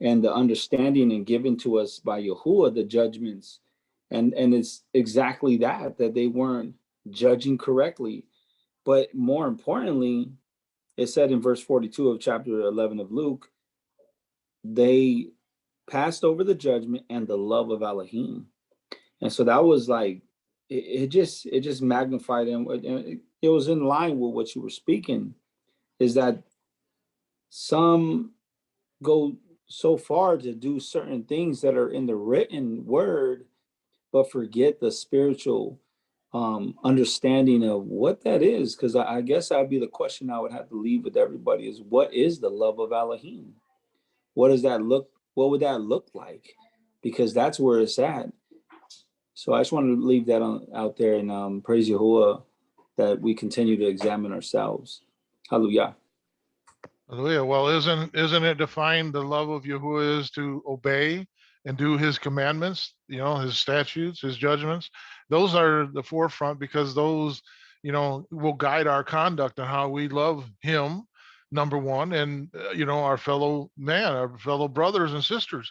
and the understanding and given to us by Yahuwah, the judgments. And it's exactly that they weren't judging correctly. But more importantly, it said in verse 42 of chapter 11 of Luke, they passed over the judgment and the love of Elohim. And so that was like, it just magnified, and it was in line with what you were speaking, is that Some go so far to do certain things that are in the written word, but forget the spiritual understanding of what that is. Because I guess that'd be the question I would have to leave with everybody is, what is the love of Elohim? What does that look? What would that look like? Because that's where it's at. So I just wanted to leave that out there and praise Yahuwah that we continue to examine ourselves. Hallelujah. Hallelujah. Well, isn't it defined the love of Yahuwah is to obey and do his commandments, his statutes, his judgments? Those are the forefront because those, will guide our conduct and how we love him, number one, and, our fellow man, our fellow brothers and sisters,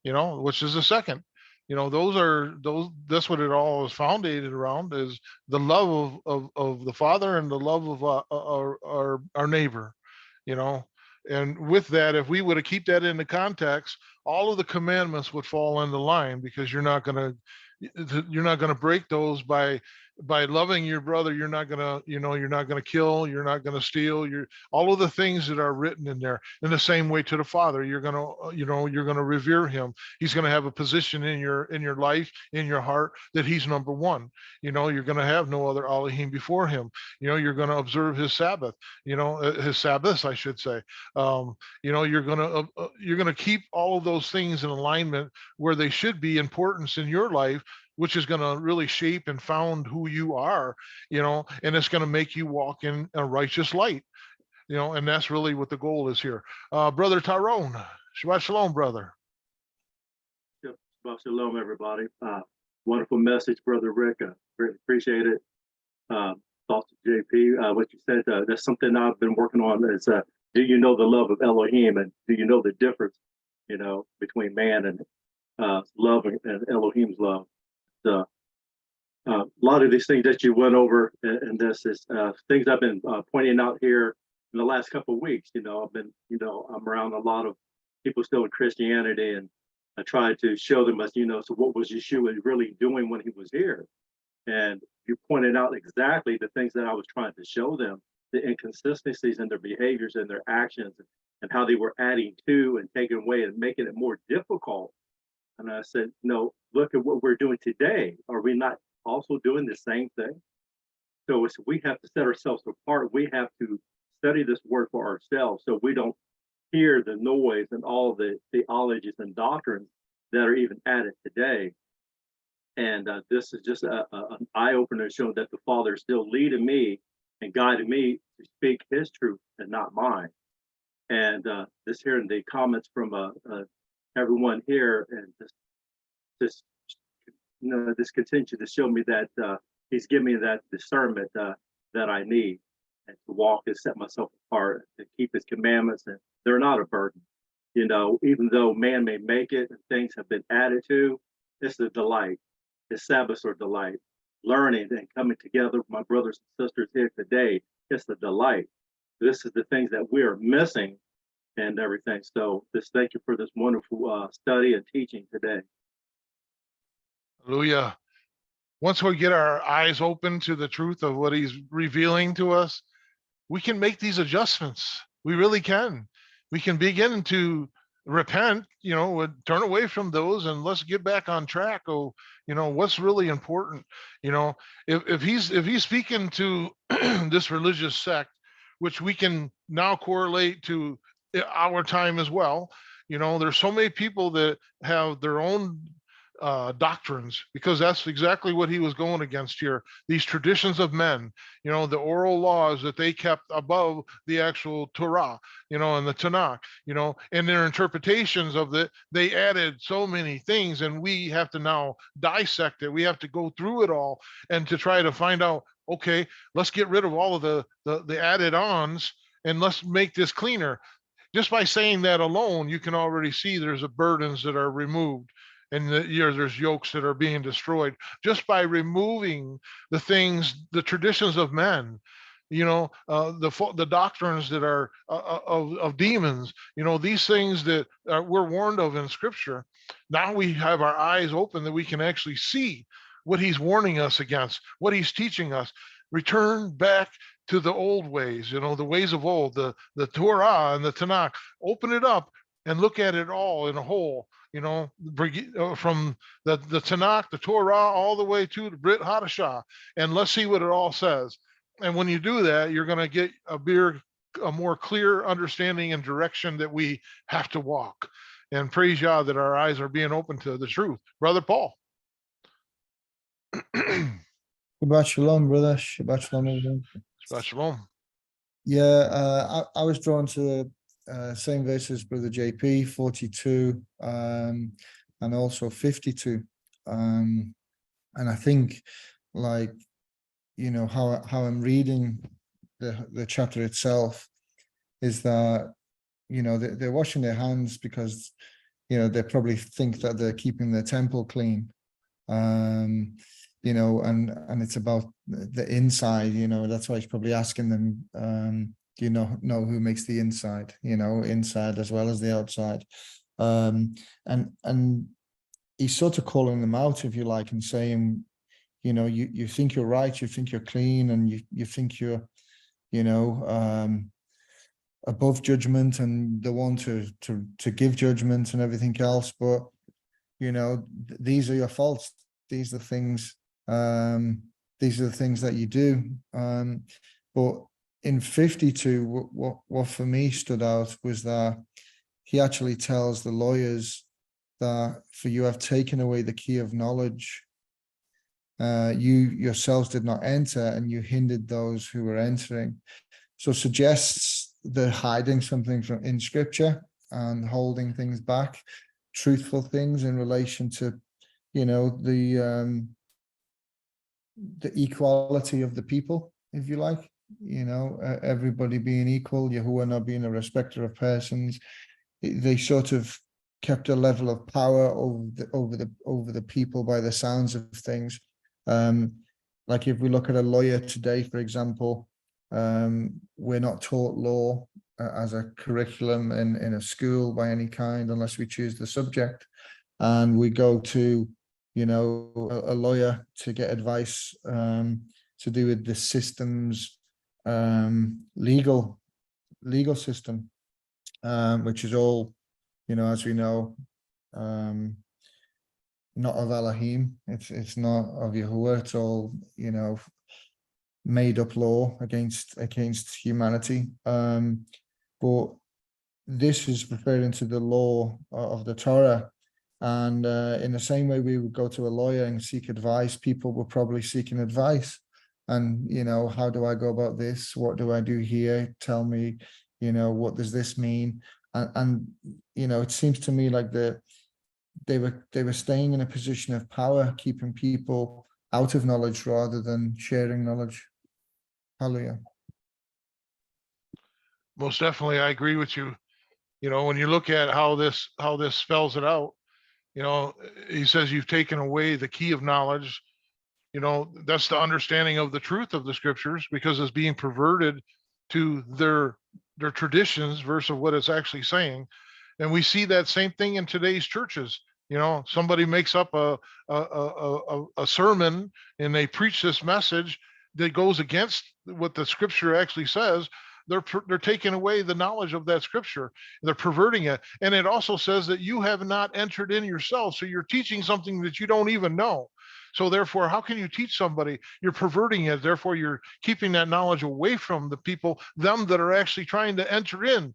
which is the second. That's what it all is founded around is the love of the Father and the love of our neighbor. And with that, if we were to keep that into context, all of the commandments would fall into line because you're not going to break those by loving your brother. You're not going to you're not going to kill, you're not going to steal, you're all of the things that are written in there. In the same way to the Father, you're going to you're going to revere him. He's going to have a position in your life, in your heart, that he's number one. You're going to have no other Elohim before him. You're going to observe his Sabbath, his Sabbaths, I should say. You're going to keep all of those things in alignment where they should be importance in your life, which is going to really shape and found who you are, and it's going to make you walk in a righteous light, and that's really what the goal is here. Brother Tyrone, Shabbat Shalom, brother. Shabbat Shalom, everybody. Wonderful message, Brother Rick. Really appreciate it. Thoughts to JP. What you said, that's something I've been working on is, do you know the love of Elohim, and do you know the difference, between man and love and Elohim's love? A lot of these things that you went over and this is things I've been pointing out here in the last couple of weeks. I've been, I'm around a lot of people still in Christianity, and I try to show them as, so what was Yeshua really doing when he was here? And you pointed out exactly the things that I was trying to show them, the inconsistencies in their behaviors and their actions, and how they were adding to and taking away and making it more difficult. And I said, no, look at what we're doing today. Are we not also doing the same thing? So we have to set ourselves apart. We have to study this word for ourselves so we don't hear the noise and all the theologies and doctrines that are even added today. And this is just an eye-opener showing that the Father is still leading me and guiding me to speak his truth and not mine. And this here in the comments from everyone here, and this continues to show me that he's giving me that discernment that I need, and to walk and set myself apart, to keep his commandments, and they're not a burden. Even though man may make it and things have been added to, it's a delight. The Sabbaths are delight. Learning and coming together with my brothers and sisters here today, it's a delight. This is the things that we are missing and everything. So just thank you for this wonderful study and teaching today. Hallelujah. Once we get our eyes open to the truth of what he's revealing to us, we can make these adjustments. We really can. We can begin to repent, turn away from those, and let's get back on track. What's really important. If he's speaking to this religious sect, which we can now correlate to our time as well. There's so many people that have their own doctrines, because that's exactly what he was going against here. These traditions of men, the oral laws that they kept above the actual Torah, and the Tanakh, and their interpretations of it, they added so many things, and we have to now dissect it. We have to go through it all and to try to find out, okay, let's get rid of all of the added ons and let's make this cleaner. Just by saying that alone, you can already see there's burdens that are removed, and there's yokes that are being destroyed just by removing the things, the traditions of men, the doctrines that are of demons, these things that we're warned of in Scripture. Now we have our eyes open that we can actually see what he's warning us against, what he's teaching us. return back to the old ways, the ways of old, the Torah and the Tanakh. Open it up and look at it all in a whole, from the Tanakh, the Torah, all the way to the Brit Hadashah, and let's see what it all says. And when you do that, you're going to get a more clear understanding and direction that we have to walk. And praise Yah that our eyes are being open to the truth. Brother Paul. Shabbat shalom, brother. Shabbat shalom, everyone. Shabbat shalom. Yeah, I was drawn to same verses, brother JP, 42 and also 52. And I think, like, how I'm reading the chapter itself is that, they're washing their hands because, they probably think that they're keeping their temple clean. And it's about the inside, that's why he's probably asking them, do you know who makes the inside, inside as well as the outside. And he's sort of calling them out, if you like, and saying, you think you're right, you think you're clean, and you think you're, above judgment and the one to give judgment and everything else. But, these are your faults. These are the things, that you do. But in 52, what for me stood out was that he actually tells the lawyers that for you have taken away the key of knowledge. You yourselves did not enter, and you hindered those who were entering. So suggests they're hiding something in scripture and holding things back, truthful things in relation to, the equality of the people, if you like, everybody being equal, Yahuwah not being a respecter of persons. They sort of kept a level of power over the people by the sounds of things. Like if we look at a lawyer today, for example, we're not taught law as a curriculum in a school by any kind, unless we choose the subject, and we go to a lawyer to get advice to do with the system's legal system, which is all, as we know, not of Elohim. It's not of Yahuwah. It's all, made up law against humanity. But this is referring to the law of the Torah. And in the same way we would go to a lawyer and seek advice, people were probably seeking advice. And, how do I go about this? What do I do here? Tell me, what does this mean? And it seems to me like they were staying in a position of power, keeping people out of knowledge rather than sharing knowledge. Hallelujah. Most definitely, I agree with you. When you look at how this spells it out, he says you've taken away the key of knowledge. That's the understanding of the truth of the scriptures, because it's being perverted to their traditions versus what it's actually saying. And we see that same thing in today's churches. Somebody makes up a sermon and they preach this message that goes against what the scripture actually says. They're taking away the knowledge of that scripture. They're perverting it. And it also says that you have not entered in yourself. So you're teaching something that you don't even know. So therefore, how can you teach somebody? You're perverting it. Therefore, you're keeping that knowledge away from the people, them that are actually trying to enter in.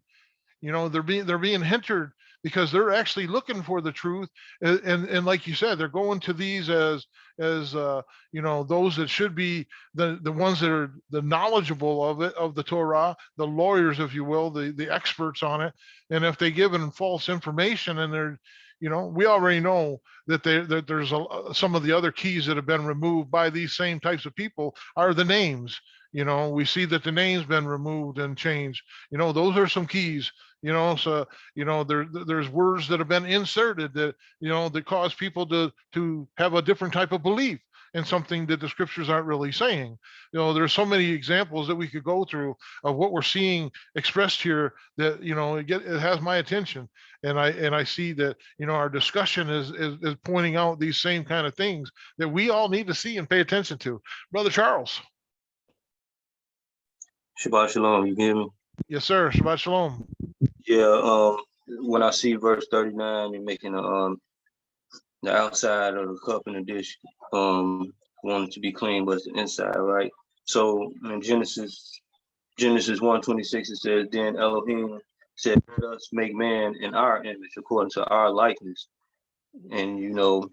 They're being hindered because they're actually looking for the truth. And like you said, they're going to these as those that should be the ones that are the knowledgeable of the Torah, the lawyers, if you will, the experts on it. And if they give them false information, and they're, we already know that there's some of the other keys that have been removed by these same types of people are the names. We see that the name's been removed and changed. Those are some keys. So there's words that have been inserted that that cause people to have a different type of belief in something that the scriptures aren't really saying. There's so many examples that we could go through of what we're seeing expressed here that it has my attention, and I see that our discussion is pointing out these same kind of things that we all need to see and pay attention to. Brother Charles. Shabbat shalom. You hear me? Yes, sir. Shabbat shalom. Yeah. When I see verse 39, you're making the outside of the cup and the dish wanted to be clean, but it's the inside, right? So in Genesis 1:26, it says, "Then Elohim said, let us make man in our image, according to our likeness." And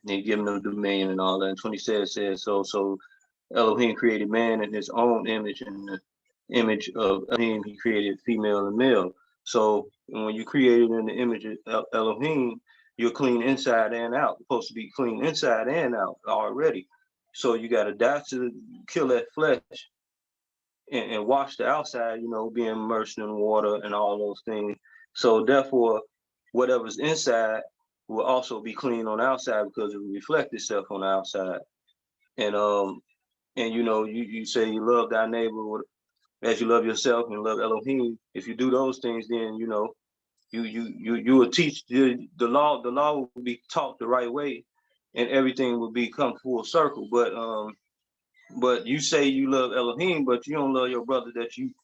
they give him the dominion and all that. And 27 says, so Elohim created man in his own image, and the image of Elohim he created female and male. So when you created in the image of Elohim, you're clean inside and out. You're supposed to be clean inside and out already. So you got to die to kill that flesh and wash the outside, being immersed in water and all those things. So therefore, whatever's inside will also be clean on the outside because it will reflect itself on the outside. And you say you love thy neighbor as you love yourself and love Elohim. If you do those things, then you will teach the law. The law will be taught the right way, and everything will become full circle. But you say you love Elohim, but you don't love your brother that you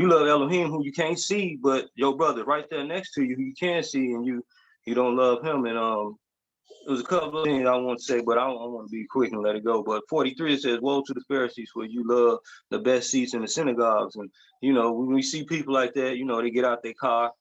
love Elohim who you can't see, but your brother right there next to you who you can see, and you don't love him. And there's a couple of things I want to say, but I want to be quick and let it go. But 43, it says, "Woe to the Pharisees, for you love the best seats in the synagogues." And when we see people like that, they get out their car,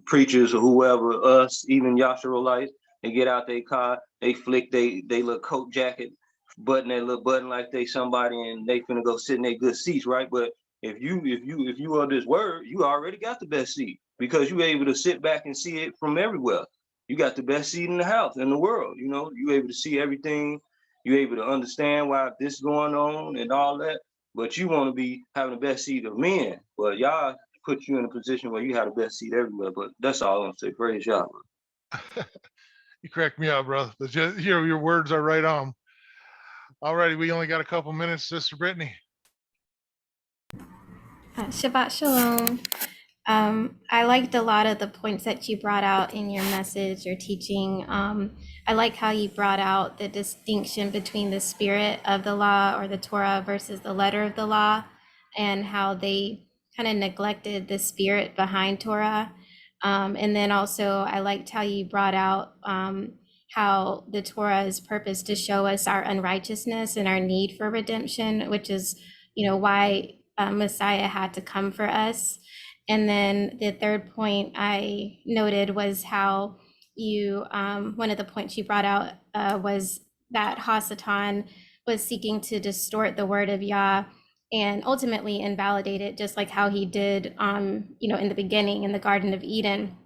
preachers or whoever, us, even Yahshua, they get out their car, they flick they little coat jacket, button that little button like they somebody, and they finna go sit in their good seats, right? But if you are this word, you already got the best seat because you're able to sit back and see it from everywhere. You got the best seat in the house, in the world. You're able to see everything. You're able to understand why this is going on and all that. But you want to be having the best seat of men. But y'all put you in a position where you have the best seat everywhere. But that's all I'm saying. Praise y'all. You crack me up, brother. But your words are right on. All righty, we only got a couple minutes, Sister Brittany. Shabbat Shalom. I liked a lot of the points that you brought out in your message, your teaching. I like how you brought out the distinction between the spirit of the law or the Torah versus the letter of the law, and how they kind of neglected the spirit behind Torah. And then also I liked how you brought out how the Torah's purpose to show us our unrighteousness and our need for redemption, which is, why Messiah had to come for us. And then the third point I noted was how you, one of the points you brought out was that Hasatan was seeking to distort the word of Yah and ultimately invalidate it, just like how he did, in the beginning in the Garden of Eden.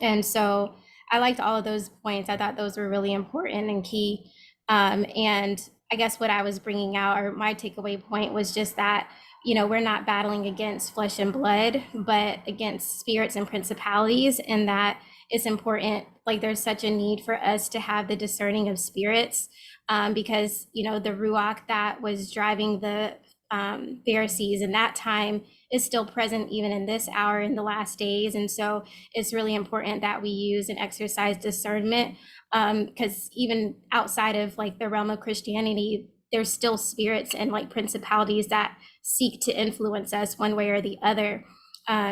And so I liked all of those points. I thought those were really important and key. And I guess what I was bringing out, or my takeaway point, was just that, we're not battling against flesh and blood, but against spirits and principalities. And that it's important, like there's such a need for us to have the discerning of spirits, because, the Ruach that was driving the Pharisees in that time is still present even in this hour in the last days. And so it's really important that we use and exercise discernment, because even outside of like the realm of Christianity, there's still spirits and like principalities that seek to influence us one way or the other.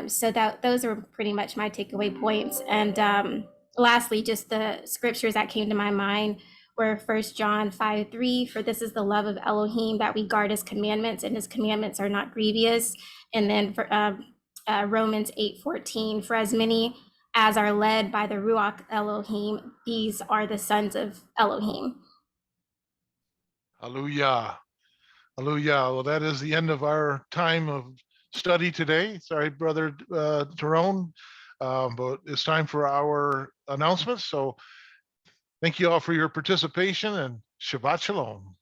So those are pretty much my takeaway points. And lastly, just the scriptures that came to my mind were 1 John 5:3, "For this is the love of Elohim, that we guard his commandments, and his commandments are not grievous." And then for Romans 8:14, "For as many as are led by the Ruach Elohim, these are the sons of Elohim." Hallelujah. Hallelujah. Well, that is the end of our time of study today. Sorry, Brother Tyrone, but it's time for our announcements. So thank you all for your participation, and Shabbat Shalom.